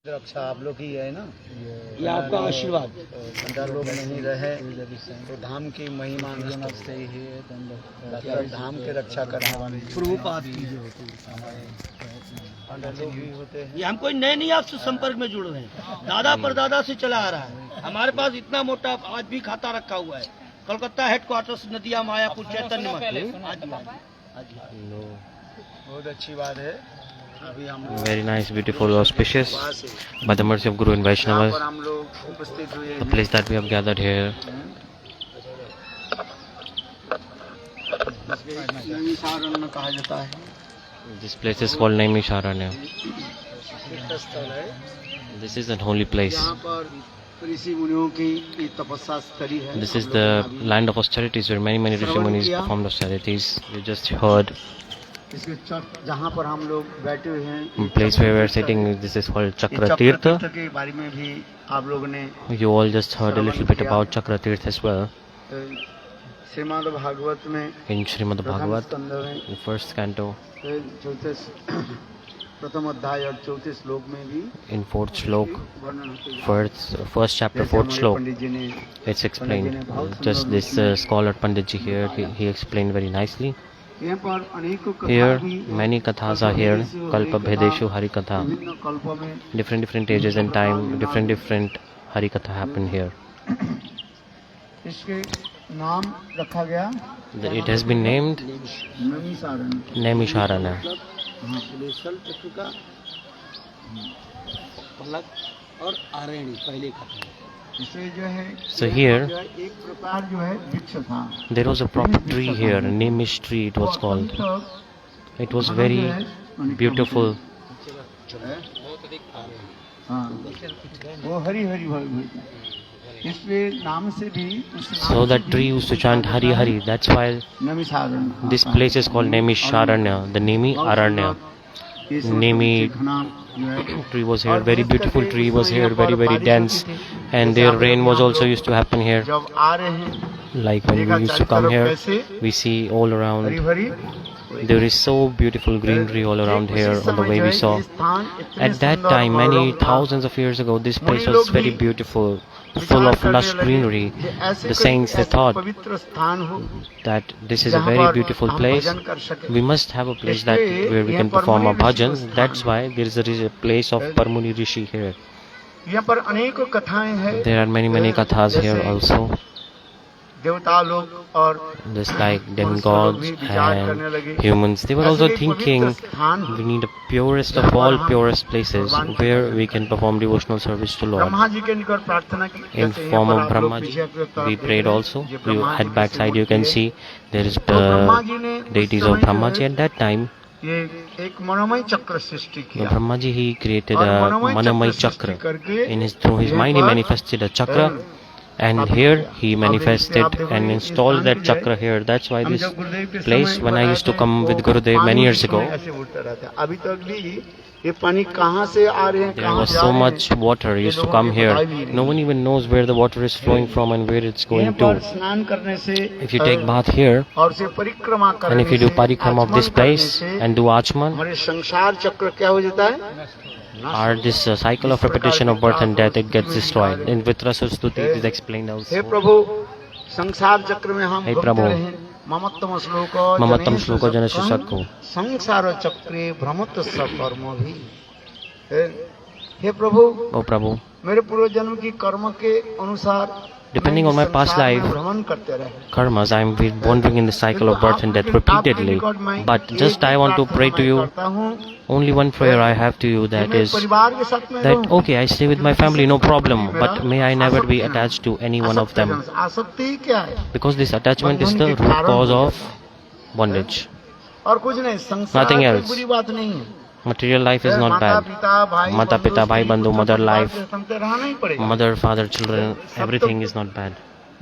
रक्षा आप लोग ही है ना, ये आपका आशीर्वाद। पंद्रह लोग नहीं रहे तो धाम की महिमा नष्ट से ही धाम के रक्षा करने वाले प्रभुपाद की लोग भी होते हैं। ये हम कोई नए नहीं आपसे संपर्क में जुड़ रहे हैं, दादा परदादा से चला आ रहा है। हमारे पास इतना मोटा आज भी खाता रखा हुआ है। कलकत्ता हेडक्वार्टर्स नदिया मायापुर चैतन्य मठ। बहुत अच्छी बात है। अभी हम Very nice, beautiful, auspicious. By the mercy of Guru and Vaishnavas, हम लोग उपस्थित हुए the place that we have gathered here, Naimisharanya कहा जाता है। this place is called Naimisharanya. तीर्थ स्थल है। This is a holy place. यहाँ पर ऋषि मुनियों की तपस्या स्थली है। This is the land of austerities where many rishi munis performed austerities. You just heard. इसके जहाँ पर हम लोग बैठे हुए हैं, Place where we are sitting, this is called Chakra Tirtha. के बारे में भी आप लोगों ने You all just heard a little bit about Chakra Tirtha as well. Shrimad Bhagavat में In Srimad Bhagavat, में the first canto, चौथे प्रथम अध्याय और चौथे श्लोक में भी in fourth shlok, वर्णन होते हैं। first chapter, fourth shlok, पंडित जी ने it's explained. Just this scholar Panditji here, he explained very nicely. यहाँ पर अनेकों कथा Here, भी many kathas are here. Kalpa Bhedeshu Harikatha. विभिन्न कल्पों में Different ages and time, different Harikatha happen here. इसके नाम रखा गया It has been named Naimisharanya. Naimisharanya. हाँ, पुलेशल चक्र का पलक और आरण्य पहले कथा। इसे जो है So here, एक प्रकार जो है वृक्ष था। there was a proper tree here, Naimish tree it was called. It was very beautiful. हाँ, वो हरी हरी भरी इसलिए नाम से भी So that tree used to chant Hari Hari. That's why Naimisharanya this place is called Naimisharanya, the Nemi Aranya. Nemi tree was here, very beautiful tree was here, very dense, and their rain was also used to happen here. जब आ रहे हैं Like when we used to come here, we see all Hari around. भरी There is so beautiful greenery all around here on the way we saw. At that time, many thousands of years ago, this place was very beautiful, full of lush greenery. The saints, they thought पवित्र स्थान हो that this is a very beautiful place. We must have a place that where we can perform our bhajans. That's why there is a place of Parmuni Rishi here. यहाँ पर अनेकों कथाएं हैं। There are many kathas here also. देवता लोग और Just like demigods and humans, they were also thinking we need the purest of all purest places where we can perform devotional service to Lord. Brahma ji के निकट प्रार्थना की In form of Brahma ji, we prayed also. You head backside, you can see there is the deities of Brahma ji at that time. ये एक मनोमय चक्र सृष्टि किया। Brahma ji, he created a Manamay chakra. Through his mind he manifested a chakra. And here he manifested and installed that chakra here. That's why this place, when I used to come with Gurudev many years ago, अभी तक भी ये पानी कहाँ से आ रहे हैं, there was so much water used to come here. No one even knows where the water is flowing from and where it's going to. स्नान करने से If you take bath here और से परिक्रमा करने and if you do parikrama of this place and do achman, हमारे संसार चक्र क्या हो जाता है? or this cycle of repetition of birth and death, it gets destroyed. In Vitrasur Stuti it is explained hey also. प्रभु संसार चक्र में हम हे घूमते प्रभु, रहे। ममत्तम श्लोक ममत्तम श्लोको जनस्य सत्को। संसार चक्रे भ्रमत सकर्म भी। हे प्रभु, Oh Prabhu, मेरे पूर्व जन्म की कर्म के अनुसार depending on my past life भ्रमण करते रहे। karmas, I am wandering in the cycle of birth and death repeatedly. But just I want to pray to you, only one prayer I have to you, that is परिवार के साथ में that okay, I stay with my family, no problem, but may I never be attached to any one of them, आसक्ति क्या है? because this attachment is the root cause of bondage. और कुछ नहीं, संसार Nothing कोई else. बुरी बात नहीं है। Material life is not bad. Mata pita, bhai bandhu, mother life, रहना ही पड़ेगा। mother, father, children, everything is not bad.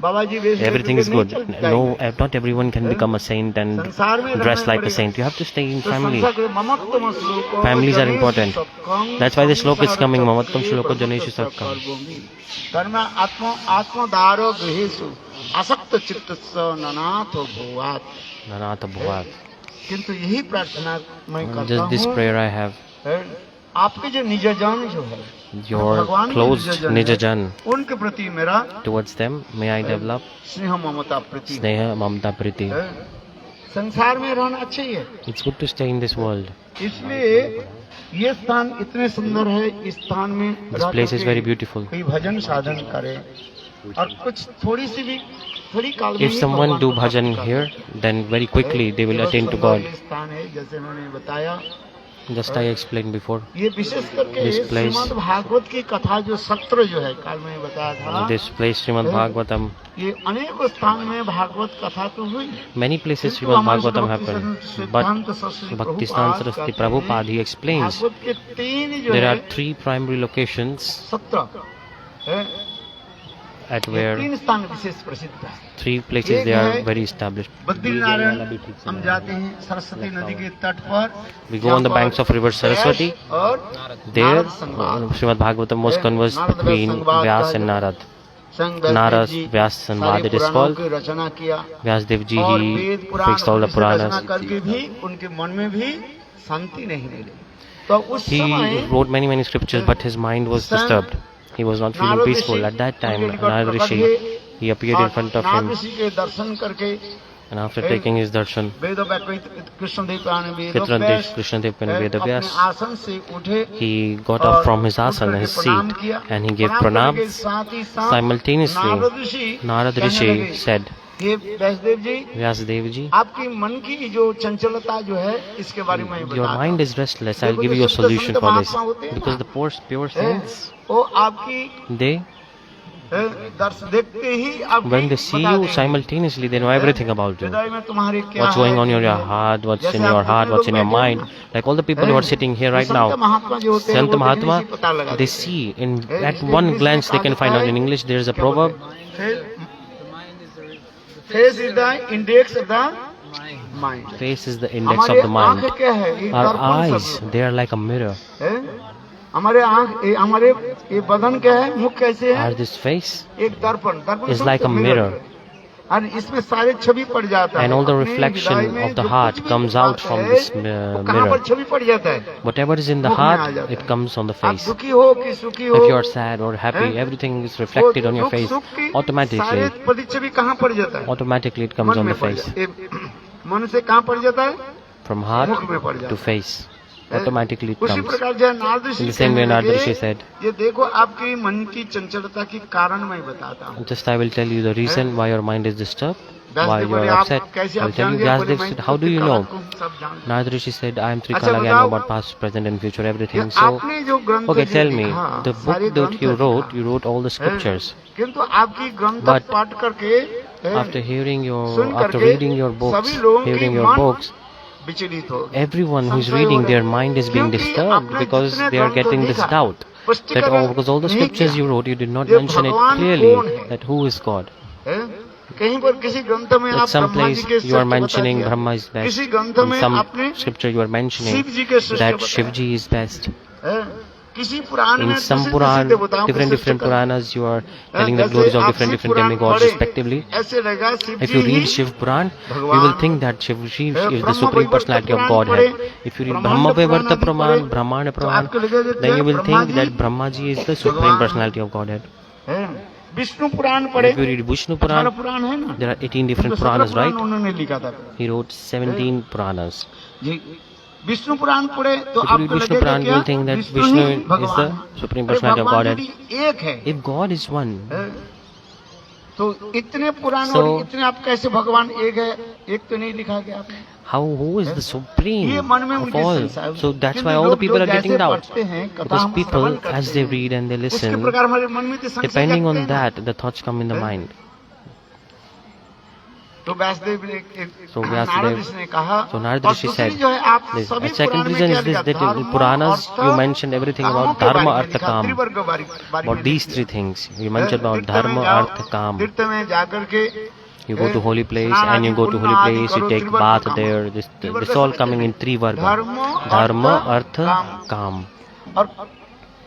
बाबा जी वैसे Everything is नहीं good. चलते No, जाएंगे। not everyone can become a saint and संसार में dress रहना like a पड़ेगा। saint. You have to stay in तो family. संसार के ममत्तम श्लोको Families are जनेषु important. सत्कं That's why this श्लोक is coming. Mamattam संसार श्लोको चक्रे जनेषु सत्कं. कर्मभूमि। कर्म आत्मदारो गृहेषु आसक्त चित्तस्स ननाथो भुवात्। Nanatha bhuvat. किंतु यही प्रार्थना मैं करता Just this हूँ, prayer I have. आपके जो निजजन जो है, your closed Nijajan, उनके प्रति मेरा towards them may I develop स्नेह ममता प्रति। Sneha Mamta Priti. संसार में रहना अच्छा ही है, It's good to stay in this world. इसलिए ये स्थान इतने सुंदर है। इस स्थान में This place is very beautiful. कोई भजन साधन करे और कुछ थोड़ी काल में If someone do bhajan here, then very quickly they will attain to God. स्थान है, जैसे उन्होंने बताया, Just I explained before. ये विशेष करके This place- श्रीमद् भागवत की कथा जो सत्र जो है, काल में बताया था, This place, Srimad Bhagavatam, ये अनेक स्थान में भागवत कथा तो हुई, many places Srimad Bhagavatam happened, but Bhaktivedanta Saraswati Prabhupada, he explains Bhagavat के तीन जो there है are 3 primary locations सत्र है, at ये where तीन स्थान विशेष प्रसिद्ध है। 3 places they are very established. Badrinarayan हम जाते हैं सरस्वती नदी के तट पर, We go on the banks of river Saraswati. और There, नारद संवाद, Srimad Bhagavatam was conversed between Vyas and Narad. संग Narad, ji Vyas Sanvad it is पुराणों called. की रचना किया, Vyasdev ji, और he Veda Purana fixed all the से रचना Puranas. करके भी उनके मन में भी शांति नहीं मिली। तो उस He समय wrote many scriptures, but his mind was disturbed. He was not feeling peaceful. At that time, Narad Rishi, he appeared in front of Narad him, ऋषि के दर्शन करके and after taking his darshan, Veda Krishnadeva Krishnadev and अपने Vedavyas, आसन से उठे, he got up from his asana, his seat, and he gave pranams. Simultaneously, Narad Rishi said, hey वैष्णदेव ji, Vyasadev ji, आपकी मन की जो चंचलता जो है, इसके बारे में your mind is restless. I'll give you a solution for this. Because the pure saints, वो आपकी they, देखते ही आपकी when they see बता you देंगे, simultaneously, they know everything about you. हृदय में तुम्हारे क्या What's going है, on in your heart, what's in your heart, what's in your mind. Like all the people who are sitting here right Sant now, महात्मा जो होते हैं, Sant वो देखने Mahatma, से पता लगा they देते see, at one glance they can find out. In English there is a proverb, हैं। Face is the index of the mind. face is the index of the mind. आंखें क्या है, ये Our दर्पण eyes, शब्द they are like a mirror. है। हमारे आंख, हमारे ये बदन क्या है, मुख कैसे है, Are this face एक दर्पण is like a mirror, और इसमें सारे छवि पड़ जाता है, and all the अपने reflection हृदय में of the जो heart कुछ भी comes बात out from है, this वो कहाँ पर mirror. छवि पड़ जाता है, Whatever is in the मुख में आ heart, जाता it है। comes on the आप face. दुखी हो कि सुखी हो, If you are sad or happy, everything is reflected on your face. सारे Automatically, प्रतिच्छवि कहाँ पड़ जाता है, automatically it comes मन on में the पड़ face. जाता है। मन से कहाँ पड़ जाता है, From heart मुख में पड़ जाता to है। face. Automatically it उसी comes. प्रकार जो है नारद ऋषि In the same way कहने Narad लगे, Rishi said, ये देखो आपकी मन की चंचलता की कारण मैं बताता हूँ। just I will tell you the reason why your mind is disturbed, why Vyasdev you बोले, are आप upset. कैसे I will आप tell जान you. गए? बोले, Vyasdev मैं said, how do you कला know? को सब जानता हूँ। Narad Rishi said, I am अच्छा, Trikala, I बताओ, know about past, present and future, everything. ये So, आपने जो ग्रंथ okay, जो tell me, लिखा, the सारे book that ग्रंथ you लिखा, wrote all the scriptures. किंतु आपकी ग्रंथ But पाठ करके After hearing सुन after करके reading your books, सभी लोगों की hearing your मन books, विचलित हो, everyone who is संशय हो reading, रहा their है। mind is being क्योंकि disturbed आपने because जितने they are ग्रंथ getting this लिखा, doubt that स्पष्टीकरण because all the नहीं scriptures किया। you wrote, you did not ये mention it भगवान clearly कौन है? that who is God. है? कहीं पर किसी ग्रंथ में At आप some ब्रह्मा जी place के you are सृष्टि बता mentioning दिया, Brahma is best. किसी ग्रंथ In में some आपने scripture you are mentioning Shiv जी के सृष्टि that बताया। Shivji is best. है? किसी पुराण में In some प्रसिद्ध Puran, देवताओं की different सृष्टि कर- Puranas, you are telling the जैसे glories of आप different शिव पुराण demigods पढ़े, respectively. ऐसे रहेगा Shiv If ji you he read Shiv Puran, you भगवान will think that Shivji है, is the Brahma supreme Vaivarta personality of Purana Godhead. पढ़े, If you read ब्रह्मांड Brahma पुराण Vaivarta आदि Praman, पढ़े, Brahmana तो Praman, आपको लगेगा कि then you will Brahma think ji that Brahmaji is the supreme भगवान personality of Godhead. है। विष्णु पुराण पढ़े, If you read Vishnu 18 Puran, पुराण है ना, there are 18 different तो 17 Puranas, पुराण right? उन्होंने लिखा था। He wrote 17 Puranas. जी, विष्णु पुराण पढ़े तो If you read आपको Vishnu लगेगा Puran, you क्या will think that Vishnu Vishnu he is भगवान the है। supreme अरे personality of भगवान Godhead. यदि एक है, If God is one, तो इतने पुराण So- और इतने आप कैसे भगवान एक है, एक तो नहीं लिखा गया आपने। who is the supreme ये मन में of उनके all? संशय है। So that's किंतु why all the लोग people जो are getting जैसे doubts. पढ़ते हैं, कथा Because हम people, श्रवण करते as they हैं, read and they उसके listen, प्रकार हमारे मन में तो संशय depending जगते on हैं ना। that, the thoughts come in the mind. तो व्यासदेव ने So नारद Vyasadeva, ऋषि ने कहा, so Narad और Rishi दूसरी said, जो है आप this. सभी And second पुराण में reason क्या is this, लिखा? that in धर्म, Puranas earth, you mentioned everything कामों about के dharma, बारे में artha, लिखा, काम. त्रिवर्ग बारे About में these लिखा। three things, you mentioned about तीर्थ में dharma, जाओ, artha, काम. तीर्थ में जाकर के You go to holy place स्नान and you आदि go to पुण्य holy आदि place, you करो, take त्रिवर्ग bath काम। there. त्रिवर्ग This all समझते coming हैं? in three varga. धर्म, Dharma, अर्थ, artha, काम. और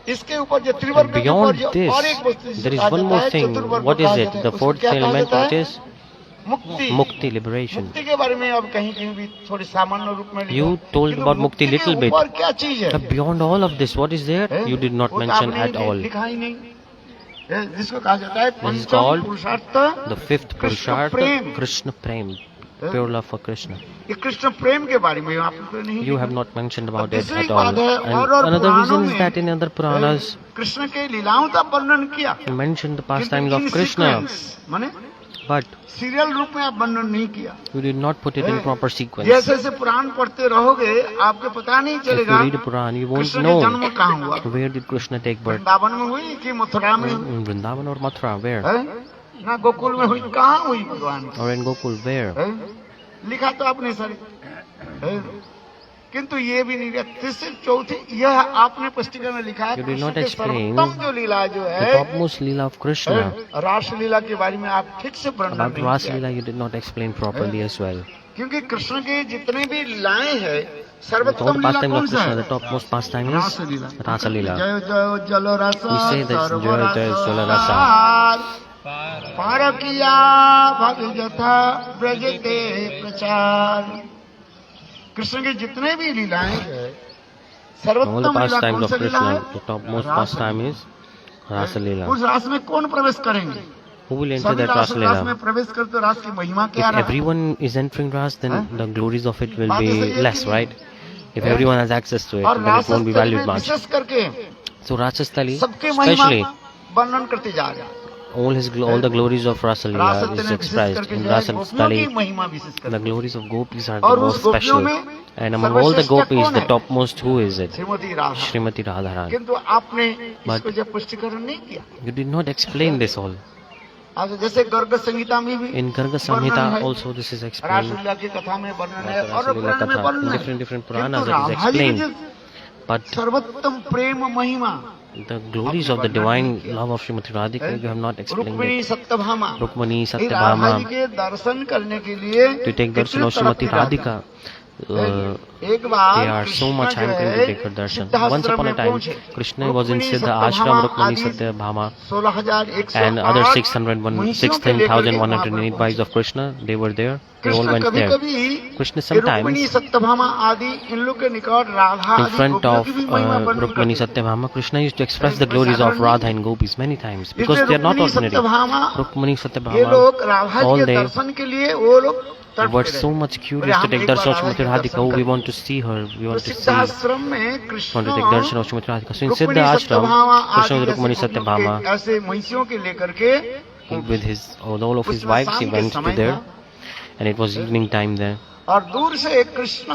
इसके ऊपर जो त्रिवर्ग के ऊपर Beyond जो this, और एक वस्तु there is कहा one जाता more है, thing. चतुर्वर्ग What कहा is जाता it? है। The उसको fourth क्या कहा element, जाता which है? is Mukti, liberation. मुक्ति के बारे में अब कहीं कहीं भी थोड़ी सामान्य रूप में You told about Mukti little bit. और क्या चीज है? But beyond all of this, what is there? You did not mention at all. लिखा ही नहीं। जिसको कहा जाता है This is पंचम called पुरुषार्थ the fifth Purushartha, Krishna Prem, pure love for Krishna. ये कृष्ण प्रेम के बारे में आपको नहीं You have not mentioned about it दूसरी at all. बात है, और And another पुराणों reason is में that in other Puranas, Krishna के लीलाओं का वर्णन किया, you mentioned the pastimes किंतु of in Krishna, sequence, माने but सीरियल रूप में आप वर्णन नहीं किया। you did not put it in proper sequence. जैसे जैसे पुराण पढ़ते रहोगे आपको पता नहीं If you चलेगा read a Puran, you won't Krishna के जन्म know कहाँ हुआ, where did Krishna take birth. Vrindavan में हुई कि मथुरा में हुई, In Vrindavan or Mathura, where? है? ना गोकुल में हुई, कहाँ हुई भगवान की? Or in Gokul, where? है? लिखा तो आपने सर, किंतु ये भी नहीं लिखा। तीसरी चौथी यह आपने पुस्तिका में लिखा है You did not कृष्ण के explain सर्वोत्तम जो लीला जो The है topmost Leela of Krishna. रास लीला के बारे में आप ठीक से वर्णन About नहीं Rasa किया, Leela, you did not explain properly as well. क्योंकि कृष्ण के जितने भी लीलाएं हैं With all सर्वोत्तम the लीला pastime कौन of सा Krishna, the है? topmost pastime is रास लीला। Rasa Leela. जय जय जल रस We say this, serve Jai Jai रस Jal Rasa. पार किया भग जथा ब्रज ते प्रचार। कृष्ण के जितने भी लीलाएं हैं All the सर्वोत्तम लीला pastimes कौन of सा लीला है? Krishna, the topmost pastime is Rasa Leela. उस रास में कौन प्रवेश करेंगे? Who will enter सभी that रास Rasa में Leela? प्रवेश करते तो रास की महिमा क्या If रहा? everyone is entering Ras, then the glories of it will बात तो सही be है less, कि नहीं? right? If everyone has access to it, और then it रास won't be स्थली valued में much. विशेष करके So Rajastali, सबके महिमा especially वर्णन करते जा रहे हैं। all the glories of Rasa रास Leela स्थली is में विशेष expressed करके in जो है गोपियों की Rajastali. महिमा विशेष The करके, glories of gopis are the और most उस गोपियों special. में And among all the सर्वश्रेष्ठ gopis, कौन the है? topmost, who is it? Shrimati Radha. Srimati Radharani. किंतु आपने But- इसको जब पुष्टिकरण नहीं किया, You did not explain this all. आज जैसे गर्ग संहिता में भी In Garga वर्णन Samhita है, also this is explained. रासलीला की कथा में वर्णन है और Rasa Leela पुराण में Katha. वर्णन In है, different किंतु Puranas it is Radha ji की explained. जो But सर्वोत्तम प्रेम महिमा the glories of the divine love of Srimati Radhika, you have not explained Rukmini it. Satyabhama, Rukmani, ये राधा जी Satyabhama, के दर्शन करने के लिए to take darshan कितने of Srimati तड़पती रहती Radhika, एक बार they are so much Krishna जो hankering to है take her darshan. Siddhashram Once upon a में time, पहुंचे। Krishna was in Rukmini Siddha Satyabhama Ashram, Rukmani आदि Satyabhama, 16,108 and other महिषियों के लेकर के वहाँ पर 16,108 wives of Krishna, they were there. They all Krishna went कभी there. कभी Krishna रुक्मिणी sometimes, सत्यभामा आदि इन लोग के निकट राधा in आदि front गोपियों of की भी महिमा वर्णन Rukmani करते थे। Satyabhama, Krishna used to express the glories of Radha and gopis many times because इसलिए they are not Rukmini ordinary. Satyabhama Rukmani ये Satyabhama, लोग राधा all जी के they दर्शन के लिए वो लोग तड़पते were रहते so थे। much curious to take darshan of Srimati Radhika. Oh, we want to see her. We तो want to see. सिद्धाश्रम में Want Krishna to take darshan of Srimati Radhika. So in Rukmini Siddha Ashram, Satyabhama Krishna आदि with Rukmani जैसे Satyabhama, गोपियों के ऐसे महिषियों के लेकर के with his all of his उसमें wives, he शाम के went to समय there, था and it was evening time there. और दूर से कृष्ण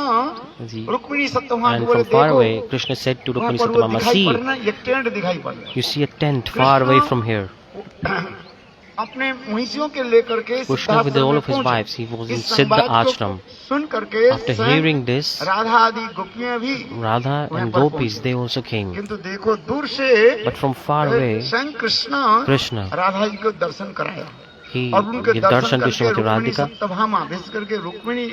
He- रुक्मिणी सत्यभामा And को बोले from far देखो away, Krishna said to वहाँ Rukmani पर वो Satyabhama, दिखाई "See, पड़ रहा है, ये टेंट दिखाई पड़ रहा you see a tent far away from here." है। अपने महिषियों के लेकर के Krishna with all of his Siddhashram में wives, he was पहुंचे। in इस Siddha संवाद को Ashram. सुन करके After स्वयं hearing this, राधा आदि गोपियां भी, Radha and gopis, they also came. किंतु देखो दूर से But from far away, स्वयं कृष्ण Krishna, राधा जी को दर्शन कराया he और उनके gave दर्शन darshan to करके Srimati रुक्मिणी Radhika. सत्यभामा विशेष करके रुक्मिणी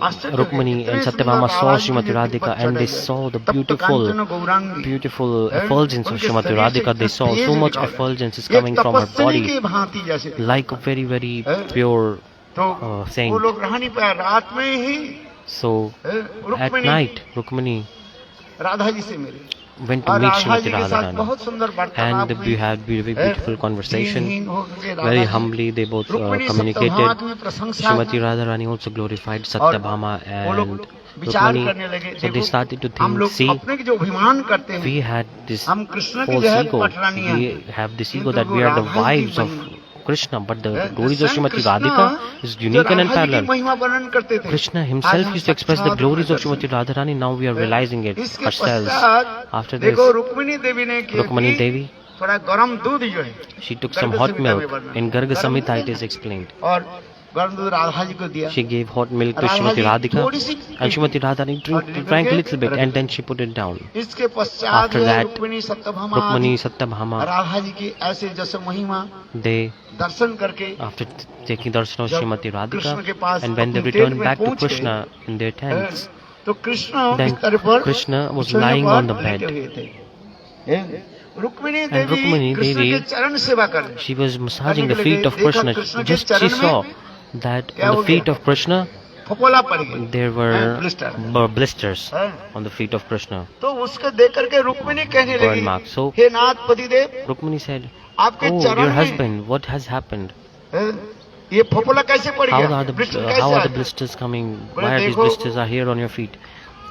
आश्चर्य Rukmini and Satyabhama saw Srimati Radhika and they saw the Gaurangi beautiful effulgence of Srimati Radhika. They saw so much effulgence is coming from her body, के भांति जैसे like a very, very pure तो saint. वो लोग रहा नहीं पाया रात में ही So at Rukmini night, Rukmini Radha ji से मिले went to और meet राधा Srimati जी के साथ Radharani. बहुत सुंदर वार्तालाप And हुई। we had very beautiful conversation. दीनहीन होकर Radha Very ji humbly, they both Rukmini communicated. Satyabhama की भी प्रशंसा Srimati Radharani also glorified Satyabhama वो लोग and विचार करने Rukmini. लगे So they started to हम think, लोग see, अपने के जो अभिमान करते हैं we had this हम कृष्ण की false जो है ego. पटरानी हैं We have this ego किंतु that वो we are the Radha ji wives की of महिमा- Krishna, but the स्वयं glories of Srimati Krishna Radhika is जो unique and राधा जी की unparalleled. महिमा वर्णन करते थे Krishna आज himself हम used to express the साक्षात glories of Darshan Srimati Radharani. Now we are realizing it इसके ourselves. पश्चात After this, देखो रुक्मिणी देवी ने क्या Rukmini की? Devi, थोड़ा गर्म दूध जो है she took some Garg hot संहिता में milk. वर्णन। In Garga गर्म Samhita दूध it is explained. और गर्म दूध राधा जी को दिया She gave hot milk to Radha Srimati ji Radhika, थोड़ी सी and Srimati Radharani drank a little bit and then she put it down. इसके पश्चात After that, Rukmini Satyabhama Rukmini, आदि Satyabhama, राधा जी की ऐसे जैसे महिमा they, दर्शन करके after taking darshan of जब Srimati कृष्ण के Radhika, pass and when they अपनी returned टेंट में back to पहुंचे, Krishna in their tents, तो कृष्ण then बिस्तर पर Krishna was बिछौने lying पर on the लेटे bed. हुए थे। Rukmini And Devi Rukmini Krishna Devi, के चरण सेवा कर रही she was massaging the करने के feet लिए of देखा Krishna. कृष्ण के Just she चरण saw में that on the feet of Krishna फपोला पड़ गई, there were blister. blisters हैं? on the feet of Krishna, तो उसको देख करके रुक्मिणी कहने burn लगी, marks. So हे नाथ पतिदेव, Rukmini said, आपके "Oh, चरण your में husband, what has happened? ये फपोला कैसे पड़ How गया, are the blister how कैसे are आ the गया? blisters coming? बोले, Why are these देखो, blisters are here on your feet?"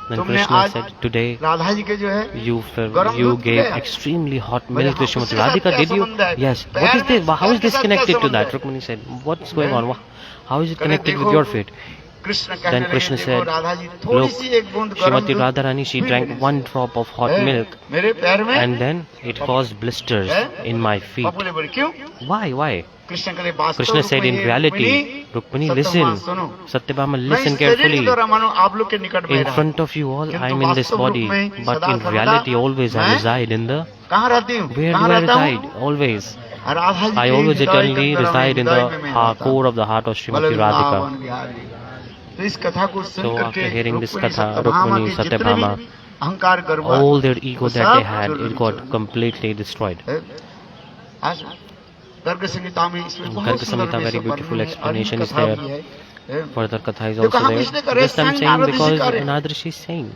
Then तुमने Krishna आज said, "Today राधा जी के जो है you गरम you दूध gave पिलाया। extremely hot बोले, milk to हाँ, Srimati उसके साथ Radhika, क्या did you?" संबंध है? Yes. पैर What is this? में How is पैर के this साथ connected क्या to संबंध that? है? Rukmini said, "What's going हैं? on? How is it कहने connected with देखो, your feet?" कृष्ण Then कहने Krishna लगे, देखो said, राधा जी थोड़ी "Look, सी एक बूंद गरम Srimati दूध Radharani, she पी drank लेगी। one drop of hot हैं? milk, मेरे पैर में and then it caused blisters in my feet." फपोले बोले, क्यों? Why? कृष्ण कहले, वास्तव Krishna said, रूप में "In ये reality, Rukmini, सत्यभामा listen. सुनो, Satyabhama, मैं listen इस शरीर के carefully. द्वारा मानो आप लोग के निकट में In रहा, front of you all, किंतु I am in this वास्तव रूप body, में but सदा in सर्वदा reality, always I मैं reside in the कहाँ रहती हूँ, where do कहाँ I रहता reside? हूँ? Always. राधा जी I के always हृदय के eternally अंदर में, reside in हृदय the में मैं रहता हूँ। core of the heart of बोले, Srimati Radhika. वृंदावन बिहारी। तो इस कथा को सुन So करके after hearing this Rukmini katha, Satyabhama Rukmini, के जितने भी Satyabhama, अहंकार गर्व all their ego that they had, सब it got completely destroyed. आज गर्ग संहिता में इसमें बहुत Garga सुंदर Samhita, very विषय beautiful वर्णन है, explanation और is कथा there. भी है। Further katha is देखो, also हम there. इसलिए कर रहे हैं, Just I'm स्वयं saying नारद ऋषि because कर रहे हैं। Nadrashi is saying.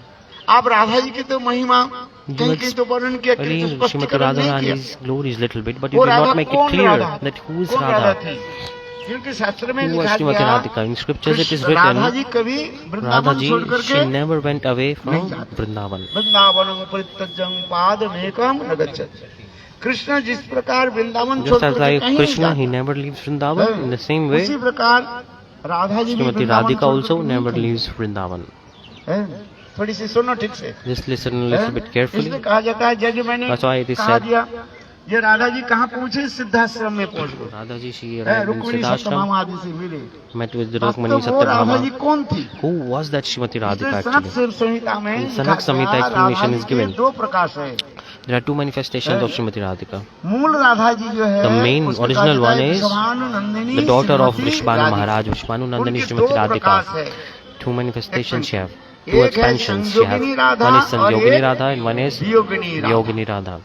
आप राधा जी की तो महिमा कहीं कहीं तो वर्णन किया, कहीं तो Really, Srimati स्पष्टीकरण नहीं किया। Radharani's glory is little bit, but you वो did Radha not make it कौन clear Radha? that who is कौन राधा Radha. थी? क्योंकि शास्त्र में Who was लिखा Srimati गया, Radhika? In scriptures it is Radha written, जी कभी Radha वृंदावन छोड़ ji, करके she never went away from नहीं जाती। Vrindavan. वृंदावन परित्यजं पादमेकं न गच्छति। कृष्ण जिस प्रकार वृंदावन छोड़ Just as करके like कहीं नहीं Krishna, he जाते, never leaves Vrindavan, in the same way, उसी प्रकार राधा जी भी Srimati वृंदावन Radhika छोड़ also करके never नहीं leaves Vrindavan. हैं? थोड़ी सी सुनो ठीक से। Just listen a little bit carefully. इसलिए कहा जाता है, जज मैंने That's why it is कहा said. दिया, ये राधा जी कहाँ पहुँचे, सिद्धाश्रम में पहुँच गए। Radha ji, she हैं, arrived in Rukmini Siddhashram, Satyabhama आदि से मिले। met with वास्तव Rukmini वो राधा जी Satyabhama. कौन थी? Who was that Srimati Radhika सनक actually? संहिता में In लिखा Sanak Samhita गया, explanation राधा is जी के given. दो प्रकाश है। There are two manifestations of Srimati Radhika. मूल राधा जी जो है, The main उसको original कहा one जाता है is Vrishabhanu Nandini The daughter of Shrimati Vishvanu Radhika. Maharaj, Vishvanu Nandini उनके Srimati दो प्रकाश Radhika. है, Two manifestations she have. Two एक है expansions she have. संयोगिनी Radha One is और Sanjogini एक Radha and one is वियोगिनी Radha. Yogini Radha.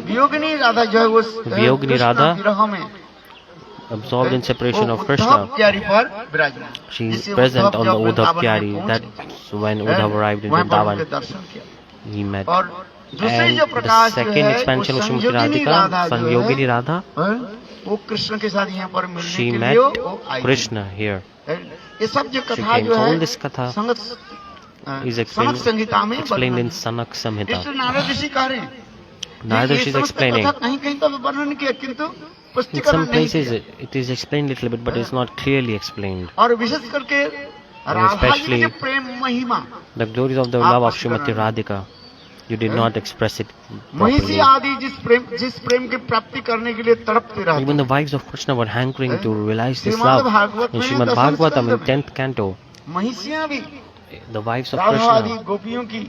वियोगिनी Radha जो है वो वियोगिनी कृष्ण राधा विरह में Absorbed in separation of वो Krishna. उद्धव क्यारी पर विराजमान। She is जिसे present on the जब Uddhav वृंदावन Kyari. में That's when पहुंचे, Uddhav arrived in वहाँ पर Vrindavan. उनके दर्शन किया। He met. और दूसरी And जो the प्रकाश जो second है, expansion वो of Srimati संयोगिनी Radhika, राधा जो है, Sanjogini Radha, वो कृष्ण के साथ यहाँ पर मिलने she के met लिए वो आई। Krishna here. ये सब जो She कथा came. जो So है, all this katha is सनक explained, संहिता में explained in वर्णन। Sanak Samhita. इसलिए नारद ऋषि कह रहे हैं, Narada ये Rishi is समस्त explaining. कथा कहीं कहीं तो वर्णन किया, किंतु In स्पष्टीकरण some नहीं places किया। it is explained little bit, but it's not clearly explained. और विशेष करके राधा जी especially की जो प्रेम महिमा, The glories of the love of Srimati Radhika, you did not express it Mahishi properly. आदि जिस प्रेम की प्राप्ति करने के लिए तड़पते रहते Even the wives of Krishna were hankering to realize this love. In Srimad Bhagavatam, in 10th canto, महिषियां भी the wives of Radha आदि Krishna, गोपियों की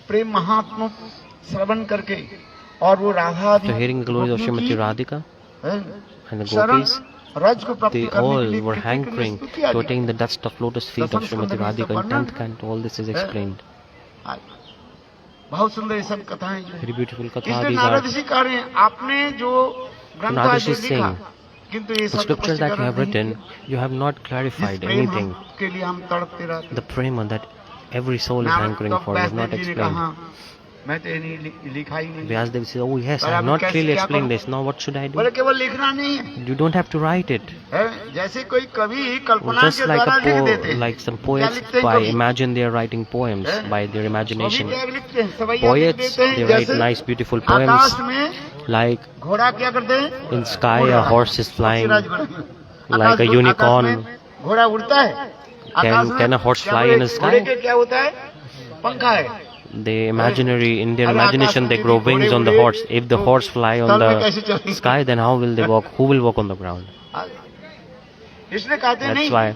प्रेम महात्मा श्रवण करके, और वो राधा आदि after hearing the glories of गोपियों Srimati की, Radhika हैं, and the शरण gopis, रज को प्राप्त they करने के all लिए were कितनी hankering स्तुति आ to गई। attain the dust of lotus feet of Srimati Radhika. In 10th canto, all this is explained. बहुत सुंदर ये सब कथाएं जो Very beautiful katha. इसलिए These नारद are ऋषि कह रहे हैं, आपने जो ग्रंथ Narada आज Rishi is लिखा, saying, किंतु ये the सब scriptures that you have स्पष्टीकरण नहीं written, you have not किया। clarified जिस प्रेम anything. के लिए हम तड़पते रहते The prema that every soul is हैं। hankering तब for is not व्यासदेव जी ने explained. कहा, मैं तो ये नहीं लिखा ही नहीं। Vyasdev says, oh yes, I पर have अब not कैसे clearly क्या explained करूं? this. Now what should I do? बोले केवल लिखना नहीं है, You don't have to write it. है? जैसे कोई कवि कल्पना Just के like द्वारा लिख a देते हैं। like some क्या poets लिखते हैं by कवि? imagine they are writing poems हैं? by their कवि imagination. क्या लिखते हैं? सवैया लिख Poets, देते हैं, they write जैसे nice beautiful आकाश poems में like घोड़ा क्या करते हैं? in sky उड़ रहा a है। horse is flying, पक्षीराज घोड़ा। like a Akash unicorn. में घोड़ा उड़ता है। आकाश में Can a horse क्या fly बोले? in the sky? घोड़े के क्या होता है? पंखा है। They imaginary in their अरे imagination आकाश they में grow भी wings on the घोड़े horse. If the तो horse fly on स्थल में कैसे the चलेंगे? sky, then how will they walk? Who will walk on the ground? इसलिए कहते That's नहीं, why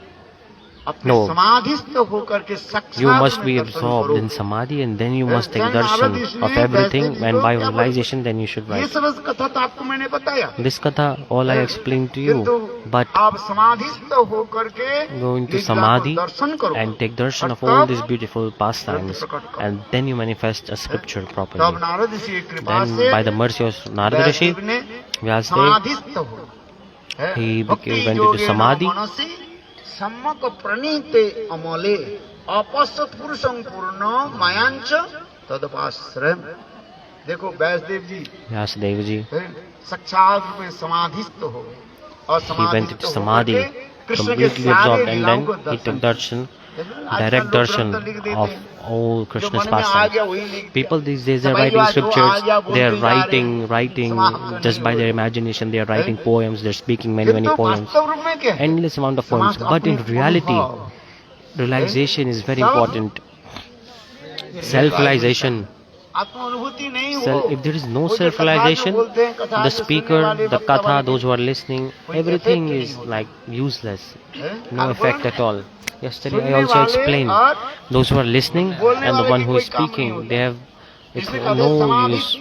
अपने No. समाधिस्थ होकर के साक्षात you must में be दर्शन absorbed करो। in samadhi, and then you must take Then Narada darshan Rishi of ने everything, वैसे and भी by क्या बोला? realization then you should ये write. सब कथा तो आपको मैंने बताया, This katha all I explained to you, किंतु but आप समाधिस्थ होकर के go into लीला को samadhi दर्शन करो, and take darshan of और all तब these beautiful pastimes, and then you manifest a scripture तब properly. नारद ऋषि की कृपा Then से by the mercy of Narada Rishi, Vyasdev ने Vyasdev, समाधिस्थ हो, he भक्ति went योगेन into samadhi, मनसि सम्मक प्रणीते अमले अपश्यत पुरुषं पूर्ण मायांच तदपाश्रय। देखो व्यासदेव जी Vyasadeva ji, साक्षात रूप में समाधिस्थ हो और he went into samadhi, completely absorbed, and then he took darshan, direct darshan of all Krishna's pastimes. People these days are writing scriptures, they are writing just by their imagination, they are writing poems, they are speaking many poems, endless amount of poems. But in reality, realization is very important. Self-realization. If there is no self-realization, the speaker, the katha, those who are listening, everything is like useless, no effect at all. Yesterday I also explained, those who are listening and the one who is speaking, it's no use.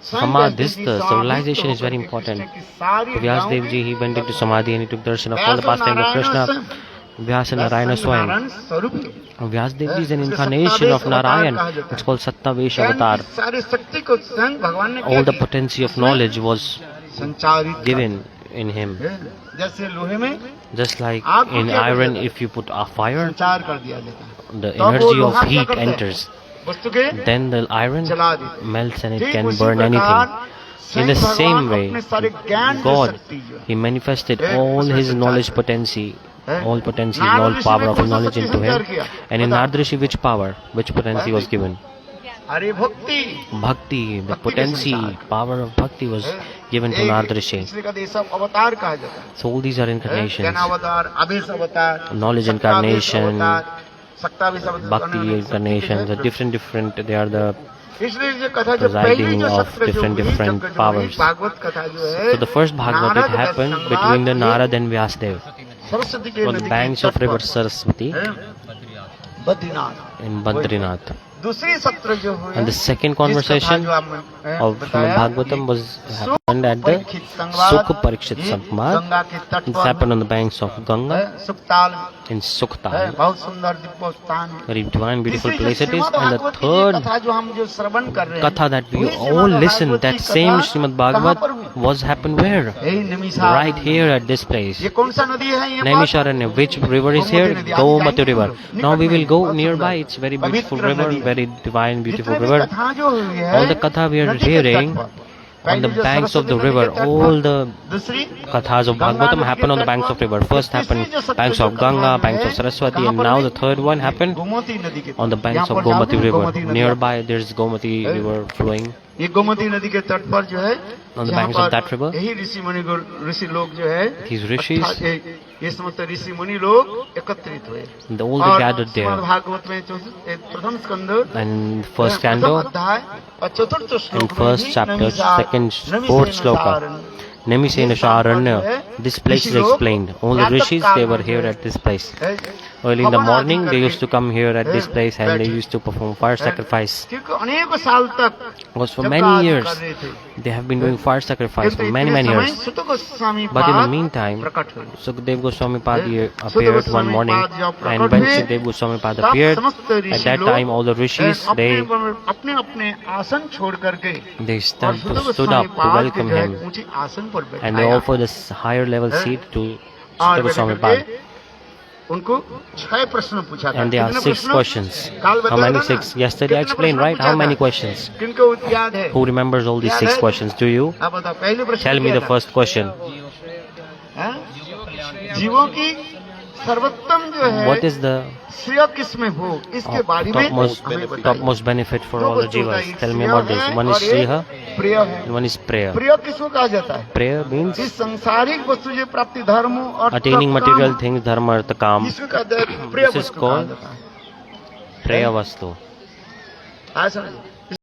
Samadhista, so realization is very important. Vyasadeva ji, he went into samadhi and he took darshan of all the pastimes of Krishna. Vyasa Narayana Swayam. Vyasadeva ji is an incarnation of Narayan. It's called Sattvavesh Avatar. All the potency of knowledge was given in him. Just like in iron, if you put a fire, the energy of heat enters. Then the iron melts and it can burn anything. In the same way, God, He manifested all His knowledge potency, all potency, all power of knowledge into Him. And in Nardrishi, which power, which potency was given? Bhakti, the potency, power of Bhakti was given to Nardrishi. So all these are incarnations. Knowledge incarnation, Bhakti incarnations, the different, they are the presiding of different powers. So the first Bhagavad, it happened between the Narad and Vyasadeva on the banks of river Saraswati in Badrinath. And the second conversation of Bhagavatam was happened at the Sukha Parikshit Samvad. It happened on the banks of Ganga in Suktal. Very divine, beautiful place it is. And the third Katha that we all listen, that same Srimad Bhagavat was happened where? Right here at this place. Naimisharanya. Which river is here? Gomati river. Now we will go nearby. It's very beautiful river, very divine, beautiful river. All the Katha we are hearing on the banks of the river, all the Kathas of Bhagavatam happen on the banks of river. First happened banks of Ganga, banks of Saraswati, and now the third one happened on the banks of Gomati river. Nearby there is Gomati river flowing. On the banks of that river, these rishis, and all they gathered there. And first canto, in first chapter, second, fourth sloka, Naimisharanya, this place is explained. All the rishis, they were here at this place. Early in the morning, they used to come here at this place and they used to perform fire sacrifice. Because for many years, they have been doing fire sacrifice for many years. But in the meantime, Sukadeva Goswami Pad appeared one morning, and when Sukadeva Goswami Pad appeared, at that time all the rishis, they stood up to welcome him, and they offered a higher level seat to Sukadeva Goswami Pad. And they asked 6 questions. How many 6? Yesterday I explained, right? How many questions? Who remembers all these 6 questions? Do you? Tell me the first question. What is the topmost benefit for all the jivas? Tell me about this. One is Shriya and one is prayer. Prayer means attaining material things, dharma, artha, kam. This is called Praya Vastu.